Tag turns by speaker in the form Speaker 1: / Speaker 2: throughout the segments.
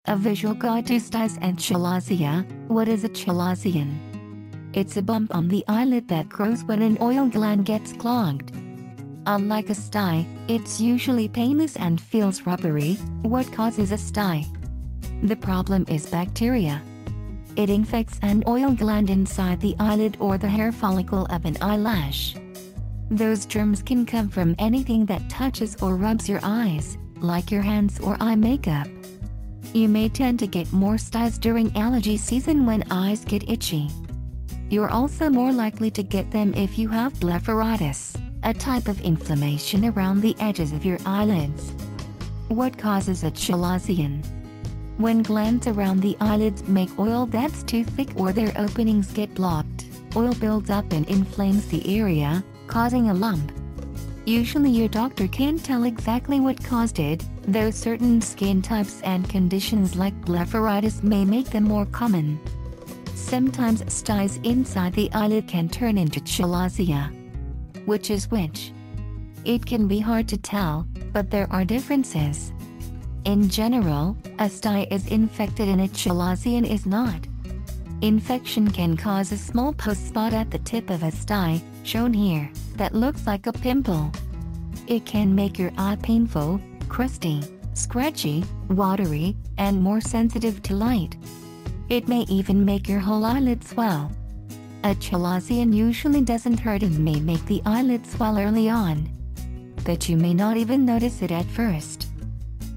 Speaker 1: A visual guide to Styes and Chalazia. What is a Chalazion? It's a bump on the eyelid that grows when an oil gland gets clogged. Unlike a stye, it's usually painless and feels rubbery. What causes a stye? The problem is bacteria. It infects an oil gland inside the eyelid or the hair follicle of an eyelash. Those germs can come from anything that touches or rubs your eyes, like your hands or eye makeup. You may tend to get more styes during allergy season when eyes get itchy. You're also more likely to get them if you have blepharitis, a type of inflammation around the edges of your eyelids. What causes a Chalazion? When glands around the eyelids make oil that's too thick or their openings get blocked, oil builds up and inflames the area, causing a lump. Usually your doctor can't tell exactly what caused it, though certain skin types and conditions like blepharitis may make them more common. Sometimes styes inside the eyelid can turn into Chalazia. Which is which? It can be hard to tell, but there are differences. In general, a stye is infected and a Chalazion is not. Infection can cause a small post spot at the tip of a stye, shown here, that looks like a pimple. It can make your eye painful, crusty, scratchy, watery, and more sensitive to light. It may even make your whole eyelid swell. A Chalazion usually doesn't hurt and may make the eyelid swell early on, but you may not even notice it at first.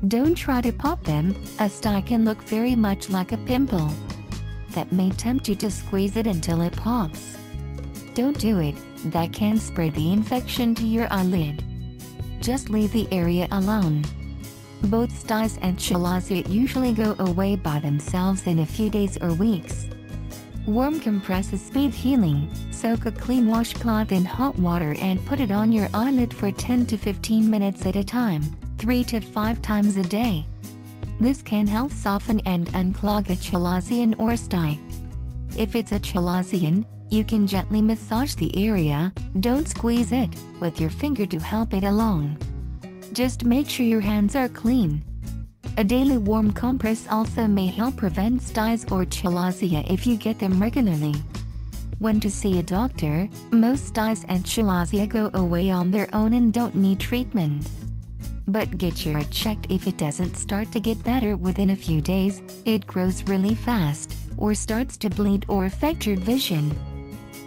Speaker 1: Don't try to pop them. A stye can look very much like a pimple. That may tempt you to squeeze it until it pops. Don't do it, that can spread the infection to your eyelid. Just leave the area alone. Both styes and Chalazia usually go away by themselves in a few days or weeks. Warm compresses speed healing. Soak a clean washcloth in hot water and put it on your eyelid for 10 to 15 minutes at a time, 3 to 5 times a day. This can help soften and unclog a Chalazion or stye. If it's a Chalazion, you can gently massage the area, don't squeeze it, with your finger to help it along. Just make sure your hands are clean. A daily warm compress also may help prevent styes or Chalazia if you get them regularly. When to see a doctor? Most styes and Chalazia go away on their own and don't need treatment. But get your eye checked if it doesn't start to get better within a few days, it grows really fast, or starts to bleed or affect your vision.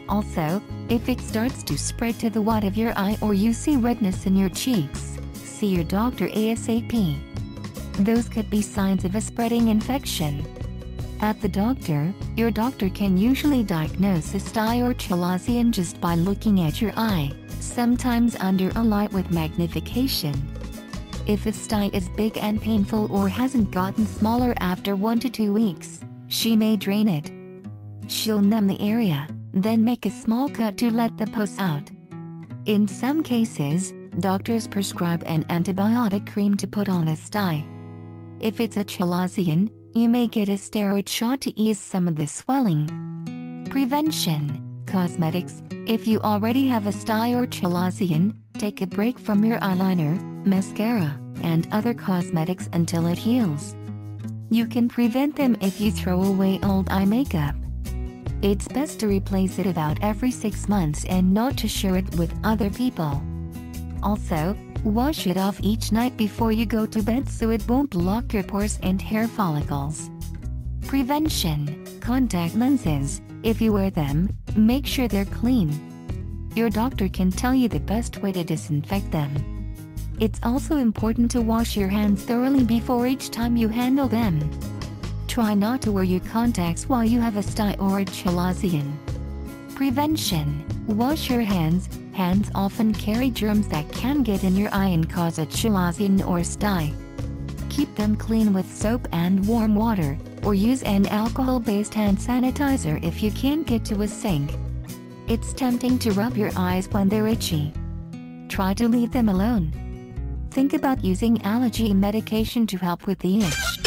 Speaker 1: Also, if it starts to spread to the white of your eye or you see redness in your cheeks, see your doctor ASAP. Those could be signs of a spreading infection. At the doctor, your doctor can usually diagnose a stye or Chalazion just by looking at your eye, sometimes under a light with magnification. If a stye is big and painful or hasn't gotten smaller after 1 to 2 weeks, she may drain it. She'll numb the area, then make a small cut to let the pus out. In some cases, doctors prescribe an antibiotic cream to put on a stye. If it's a Chalazion, you may get a steroid shot to ease some of the swelling. Prevention. Cosmetics. If you already have a stye or Chalazion, take a break from your eyeliner, mascara, and other cosmetics until it heals. You can prevent them if you throw away old eye makeup. It's best to replace it about every 6 months and not to share it with other people. Also, wash it off each night before you go to bed so it won't block your pores and hair follicles. Prevention. Contact lenses. If you wear them, make sure they're clean. Your doctor can tell you the best way to disinfect them. It's also important to wash your hands thoroughly before each time you handle them. Try not to wear your contacts while you have a stye or a Chalazion. Prevention. Wash your hands. Hands often carry germs that can get in your eye and cause a Chalazion or stye. Keep them clean with soap and warm water, or use an alcohol-based hand sanitizer if you can't get to a sink. It's tempting to rub your eyes when they're itchy. Try to leave them alone. Think about using allergy medication to help with the itch.